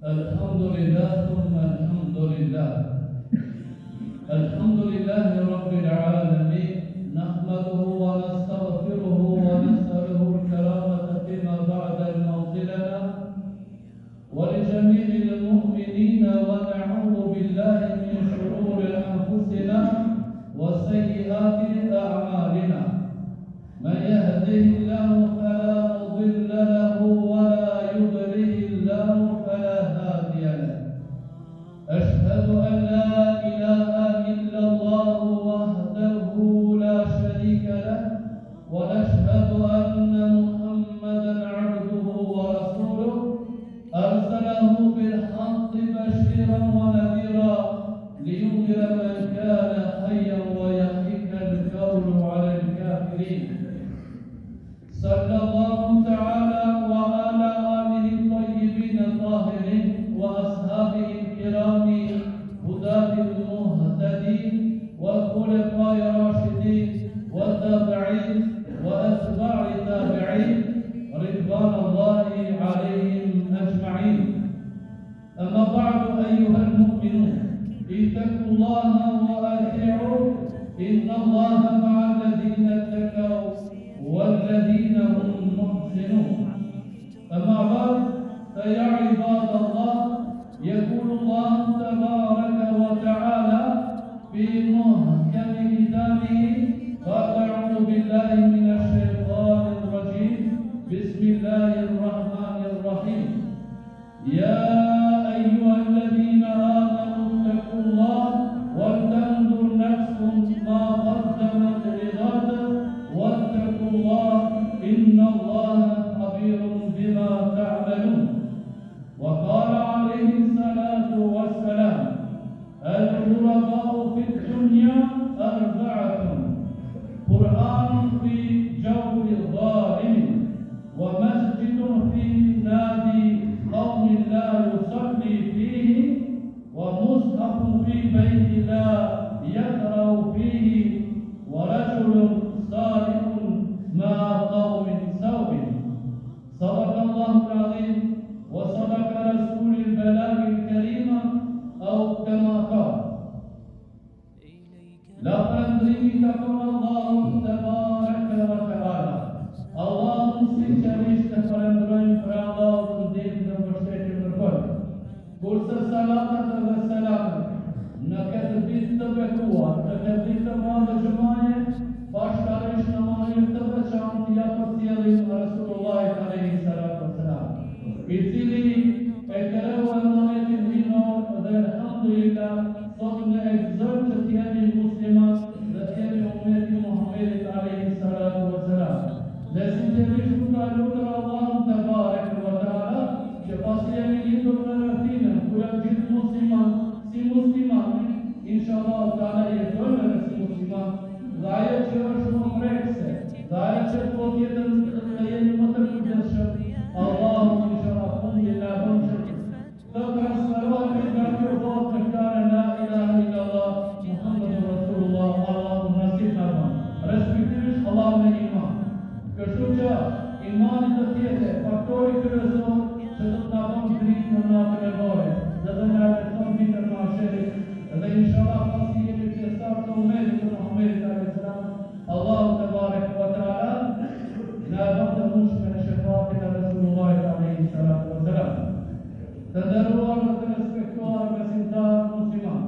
الحمد لله ثم الحمد لله. الحمد لله رب العالمين، نحمده ونستغفره ونسأله الكرامة فيما بعد الموت لنا ولجميع المؤمنين، ونعوذ بالله من شرور أنفسنا وسيئات أعمالنا. من يهده الله فلا مضل له ولا يضلل الله فلا هادي له. أشهد أن لا إله إلا الله وحده لا شريك له، ونشهد أن محمدا عبده ورسوله أرسله بالحق بشيرا ونذيرا لينذر من كان حيا ويحيك القول على الكافرين. صلى الله تعالى وعلى آله الطيبين الطاهرين وأصحابه الكرام هداة المهتدين والخلفاء الراشدين والتابعين وأتباع التابعين رضوان الله عليهم أجمعين. أما بعد أيها المؤمنون، اتقوا الله وأطيعوه، إن الله مع الذين اتقوا والذين هم محسنون. أما بعد فيا عباد الله، يقول الله تبارك وتعالى في محكم كتابه بعد أعوذ بالله من الشيطان الرجيم، بسم الله الرحمن الرحيم. يا أيها الذين آمنوا اتقوا الله ولتنظر نفس ما قدمت لغد واتقوا الله إن الله خبير بما تعملون. وقال عليه الصلاة والسلام: الغرباء في الدنيا أربعة: قرآن في جو الظالم، ومسجد في نادي قوم لا يصلي فيه، ومصحف في بيت لا يقرأ فيه، ورجل صالح مع قوم سوء. صدق الله العظيم وصدق رسول البلاغ الكريم، أو كما قال. لقد ذكركم الله تبارك وتعالى. اللهم sinqerisht e falenderojmë për Allahun ndihmën dhe mbështetjen e Tij. Kurse salatat dhe selamet në këtë ditë të bekuar, në këtë ditë të madhe xhumaje, bashkërisht në mënyrë të veçantë ja përcjellim Resulullahit alayhi salatu wassalam, i cili e kreu umatin dinor dhe alhamdulillah sot ne egzojmë që t'jemi muslimat dhe t'jemi umeti Muhammedit alayhi salatu wassalam. Dhe sinqerisht ka lutur Allahun tebarek ve teala që pasi jemi lindur në rrethinën ku janë gjithë musliman, si musliman, inshallah taala jetojmë në si musliman, dhe ajo që është më mrekse, dhe ajo që po tjetër të jemi më të kujdesshëm, Allahu inshallah fundi na bën që të transferohemi nga kjo botë në fjalën la ilaha illallah Muhammadur Rasulullah. Allahu nasib na bën. Respektivisht Allahu me iman. Kështu që imani të tjetë faktori kryesor që do të na bën dritë në natën e vorit, dhe do na lejon ditën e mahsherit, dhe inshallah pasi jemi pjesëtar të umetit të Muhammedit alayhis salam, Allahu tebarek ve teala na bën të mundshme në shefaatin e Resulullahit alayhis salatu wassalam. Të nderuar dhe të respektuar besimtar musliman,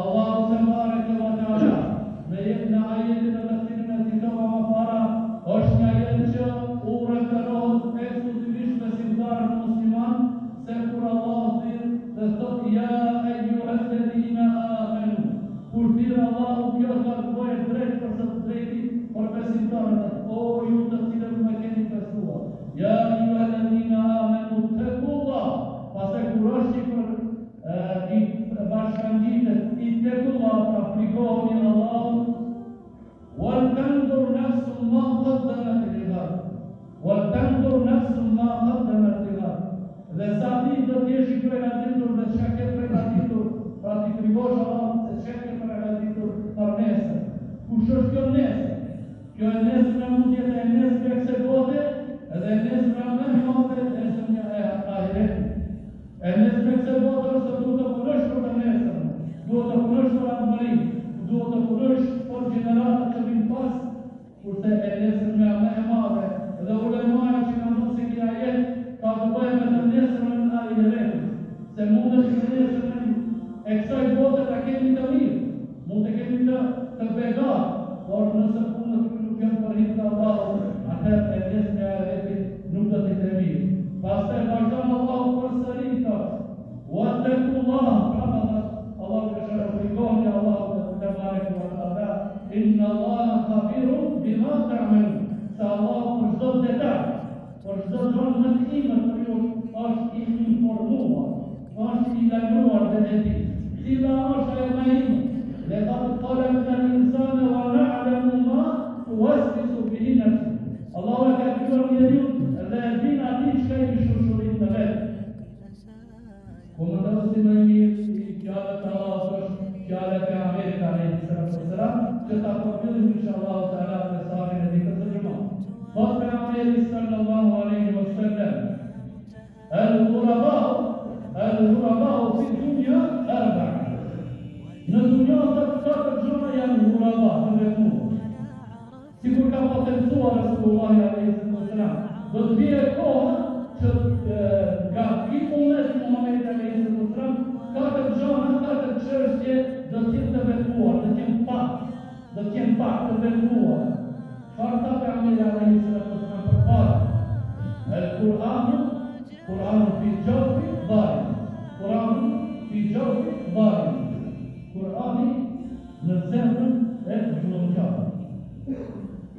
Allahu tebarek ve teala me jetë në ajetin e cilin e citova më para, është një ajet që u referohet ekskluzivisht besimtarëve musliman, se kur Allah dhe thot ja eyyuhalladhina amanu, kur thirr Allahu kjo bëhet drejt për së drejti për besimtarët, o ju të cilët më keni besuar, ja eyyuhalladhina amanu taqullah, pastaj kur është i bashkangjitet i taqullah, pra frikohuni Allahut, ولتنظر نفس ما قدمت لغد ولتنظر نفس ما قدمت لغد. Dhe sa ti do t'jesh i përgatitur dhe çka ke përgatitur, pra ti krijosh Allahun se çka ke përgatitur për nesër. Kush është kjo nesër? Kjo e nesër mund të jetë e nesër e kësaj bote, edhe e nesër më e madhe e nesër e ahiretit. E nëse këtë botër se duhet të punësh për të nesër, duhet të punësh për ambërim, duhet të punësh për gjeneratët që vinë pas, kurse e nesër me më e madhe, dhe ulemaja që kanë dhënë se kja jetë, ka të bëjë me të nesër në ahiretin, se mundet që nesër e kësaj bote të kemi të mirë, mund të kemi të begat, por nëse punët nuk janë për hitë Allahu, atëherë e nesër në ahiretin nuk do t'i të mirë. Pastaj vazhdon Allahu përsëri thotë: "Wattaqullah", Allah ka shërbimin e Allahut te bareke ve teala, "Inna Allaha khabirun bima ta'malun", se Allahu për çdo detaj, për çdo gjë më të imën për ju është i informuar, është i lajmëruar dhe e di. Cila është ajo më e imën? Laqad khalaqna al-insana wa na'lamu ma tuwaswisu bihi nafsuhu. Allahu e ka krijuar njeriu dhe e din atë çka i shushurin në vetë. Komandantësi më i mirë i fjalët e Allahut është fjala e Pejgamberit alayhi sallam, që ta përfillim inshallah taala mesazhin e ditës së xumës. Thotë Pejgamberi sallallahu alaihi wasallam: "Al-ghuraba fi dunya arba'a." Në dunja të katër gjëra janë ghuraba, të vetmuar. Sikur ka potencuar Resulullah alaihi sallam, do të vijë koha që nga kipullës Muhamedit alaihi sallam, katër gjëra, katër çështje do të jenë të vetmuar, do të jenë pak të vetmuar. Çfarë tha Pejgamberi alaihi sallam përpara? Kur'anu fi jawfi dhalim. Kur'ani fi jawfi dhalim. Kur'ani në zemrën e zullumçarëve.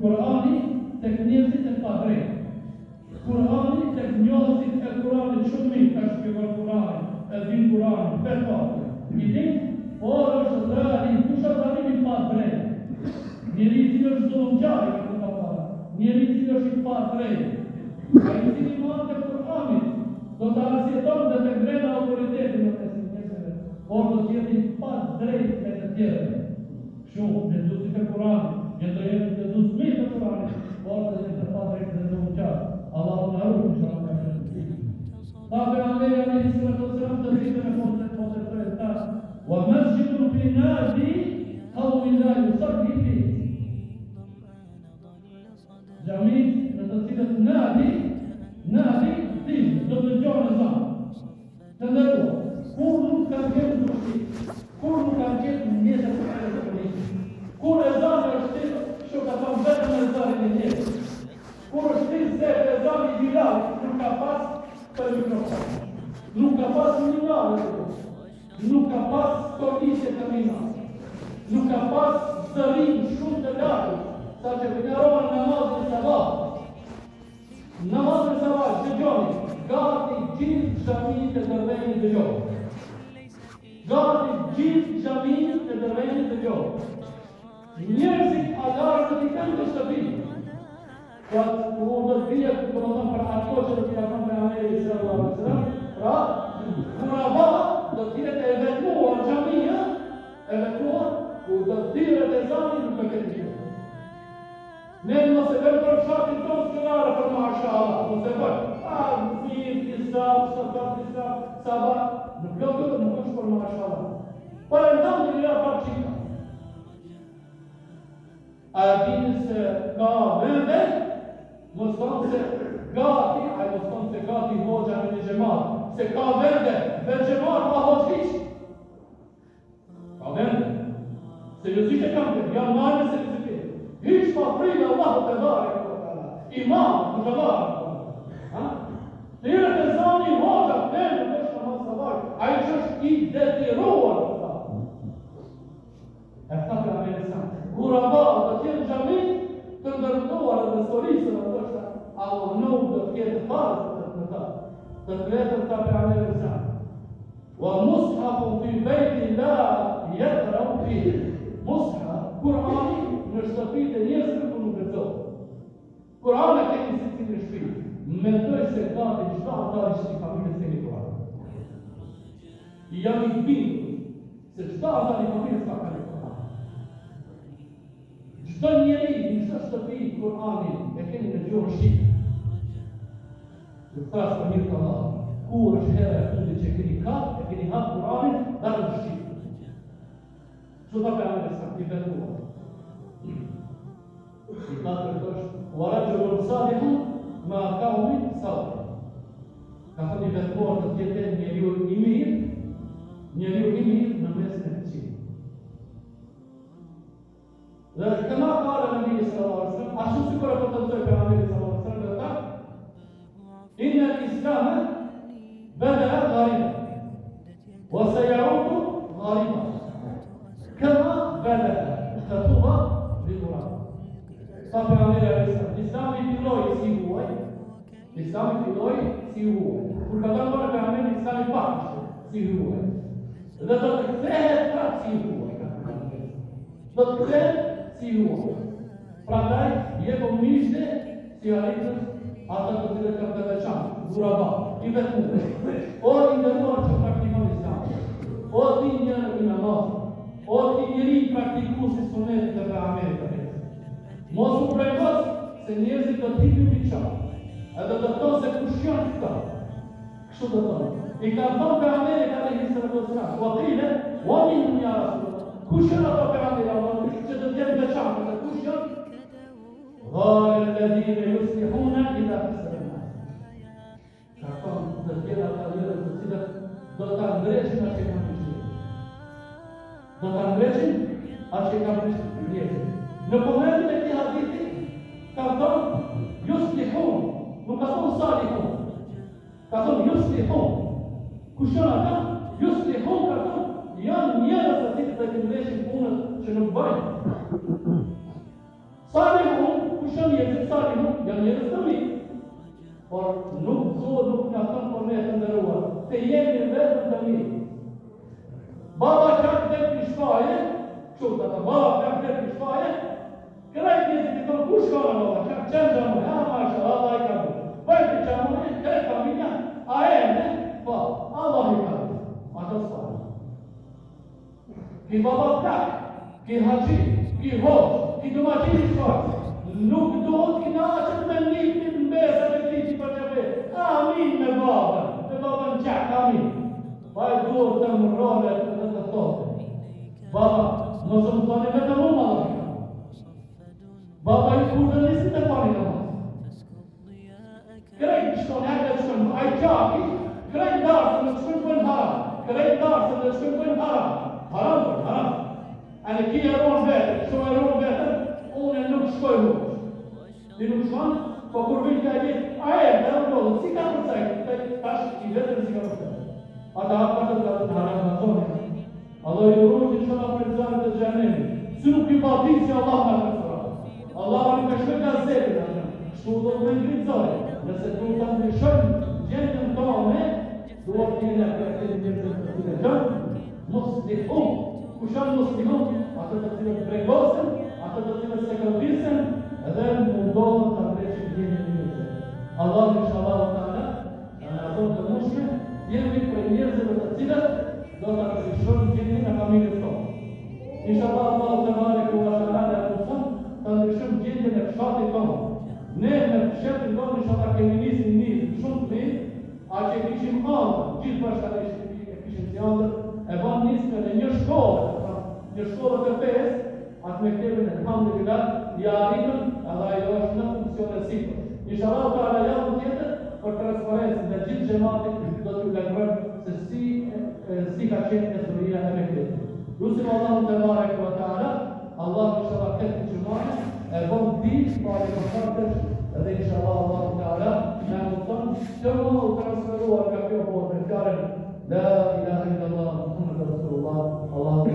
Kur'ani tek njerëzit e padrejtë. Kur'ani tek njohësit e Kur'anit shumë mirë ka shpjeguar Kur'anin, e din Kur'anin, perfekt. I din, por është dhalim, kush është dhalimi i padrejtë? Njeri i cili është zullumçar i ka para, njeri i cili është i padrejtë. Ai i cili mohon te Kur'ani, do të arsiton dhe të ngrenë autoritetin në mesin njerëzve, por do të jetë i padrejtë me të tjerë. Shumë, në zotësit e Kur'anit, në të jetë të zotësmit e Kur'anit, por do të jetë të padrejtë dhe zullumçar. Allahu na ruaj inshallah. Pa Pejgamberi alayhi salatu wasalam të ditën e fundit ta: "Wa masjidun fi nadi qawmin la yusalli fi." Xhami në të cilët nadi tim, do të dëgjon ezan. Të ndërruar, kur nuk ka qenë dushi, kur nuk ka qenë mjesë të politik, kur ezan është shokaton vetëm ezanin e tjetër. Kur është se ezani i Bilalit nuk ka pas për mikrofon, nuk ka pas minare, nuk ka pas komisje të minare, nuk ka pas zërim shumë të lartë, sa që përgarohen namazin sabah. Namazin sabah, dëgjoni, gati gjithë xhaminit e Dervenit dëgjoni. Gati gjithë xhaminit e Dervenit dëgjoni. Njerëzit alarë të kanë të shtëpi. Pra, kur do të vijë, për ato që do t'i japon Pejgamberi sallallahu alaihi wasallam, pra, kuraba do të jetë e vetmuar xhamia, e vetmuar, ku do të dirët ezani nuk e këtë gjithë. Ne mos e vëmë për shakin tonë skenare për mashallah, mos e vëmë. Mirë, islam, sabah, nuk është për mashallah. Por e ndam të njëra pak qika. A dini se ka vende, mos thonë se gati, a mos thonë se gati hoxha në një gjemat, se ka vende, dhe gjemat pa hoxhish. Ka vende. Seriozisht e kam këtë, janë marrë se hiç pa frikë Allahu te bareke ve teala. Imam, mutabar. Tira të zani hoxha, në është namaz sabah. Ai është i detiruar. E thakë Amerikan. Kuraba do të jetë xhami të ndërtuar dhe historisë në ndoshta Allah nuk do të jetë farz në ta. Të drejtën ka për Amerikan. Wa mushafu fi bayti la yaqra fihi. Mushaf, Kurani në shtëpitë e njerëzve ku nuk lexohet. Kurani e kemi si në shtëpi. Mendoj se gati çdo atari që familjes kemi Kur'an. Jam i bindur se çdo atari familjes ka Kur'an. Çdo njeri në çdo shtëpi Kur'anin e keni në gjuhën shqipe. Ju thas për mirë të Allah. kur është hera e fundit që keni hap Kur'anin dhe në shqip. Që ta për anë e sa, i betuar. I ka të rëtosh, uara që rëmë salihun, ma kaumin salih. Ka thënë i betuar të tjetë njeriu i mirë në mesin e këqinë. Dhe këma kare në Nabi sallallahu alaihi wasallam, ashtu si kërë për të nëzoj për Nabi sallallahu alaihi wasallam dhe ta, inna l-Islame بدأ غريبا وسيعود غريبا كما بدأ خطوبة بالقرآن. Sabe a lei Islami filloi si vuoi, kur ka dhënë për Muhamedi Islami pak si vuoi. Dhe do të kthehet prapë si vuoi. Do të kthehet si vuoi. Prandaj jep mishte si arritës ata të cilët kanë të veçantë, dhuraba, i vetuar. O i nderuar që praktikon Islam, o ti njëri i namazit, o ti njëri praktikuesi sunetit të Muhamedit. Mos u prekos se njerëzit do t'i hyjnë në çfarë. Edhe do të thonë se kush janë këta. Kështu do thonë. I ka thonë Muhamedi alayhi salatu wasalam, "Wa qila wa minhum ya Rasulullah." Kush janë ato Muhamedi që do të jenë veçantë, se kush janë? Qala alladhina yuslihuna idha fasala. Ka thonë të tjerë ata njerëz të cilët do ta ndreqin atë që kanë bërë. Do ta ndreqin atë që kanë bërë. Në momentin e këtij hadithi ka thonë yuslihun, nuk ka thonë salihun. Ka thonë yuslihun. Kush janë ata? Yuslihun ka thonë janë njerëz të cilët do të ndreshin punën që nuk bëjnë. Salihun, kush janë njerëzit salihun? Janë njerëz të mirë. Por nuk na thonë për ne të nderuar, se jemi vetëm të mirë. Baba ka këtë shpaje, çuta ta baba ka këtë shpaje. Krejt njëzit i thonë, kush ka në baba? Qenë gjamune, masha, Allah i ka bu. Vajtë gjamune, krejt familja, a e ne, pa, Allah i ka bu. Ata s'fare. Ki baba plak, ki haji, ki hoq, ki domagjini shpajtë. Nuk do të kina që të me njëti në besa me ti që për qëve. Amin me babën qak, amin. Vaj duhet të më rrove dhe të thote. Baba, nësë më thoni me të mu Allah. Baba i kur dhe nisit e pani në mas. Krejt shkoni, hajde të shkoni, a i qaki, krejt darësën dhe shkoni bëjnë haram. Krejt darësën dhe shkoni bëjnë haram. Haram. A në ki e ronë vetër, shumë e ronë vetër, unë nuk shkoj rrugë. Ti nuk shkon, po kur vijnë ka jetë, a e dhe rrugë, si ka përcaj, tash i vetër si ka përcaj. Ata hapatët ka të haram në zonë. Allah i rrugë të shkona për zanët e gjenemi. Si nuk i pati si Allah në përcaj. Allah nuk e shkoj ka zetë, shtu do të me ngritzoj. Nëse tu të ndryshojnë gjendën tonë, duhet t'jene për këtë njërë të gjënë, muslihun. Kushan muslihun, atë të cilët bregosën, atë të cilët se këllbisen, edhe mundohën të ndreshin gjendën njërëse. Allah inshallah ta'ala, në ato të mushme, jemi për njerëzve të cilët do të ndryshojnë gjendën e familjes tonë. Inshallah Allah të barek u ta'ala dhe atësën të ndryshojnë gjendën e fshatit tonë. Ne në fshatin tonë inshallah kemi nisin mirë, shumë të mirë, a që kishim andër, gjithë bashkë e kishim si andër, e ban nisme në një shkollë të pesë, atë mektebin e alhamdulillah, i arritën, edhe ajo është në funksion e sipër. Inshallah ta'ala javën tjetër për transparencën dhe gjithë gjematit do t'ju lajmërojmë se si ka qenë mesuria e mektebit. Lusim Allahu te barek ve ta'ala, Allah inshallah këtë gjumane e bon ditë pari kontaktës edhe inshallah Allah ta'ala në mundon të më transferuar nga kjo botë me fjalën La ilaha illallah Muhammadur Rasulullah Allahu te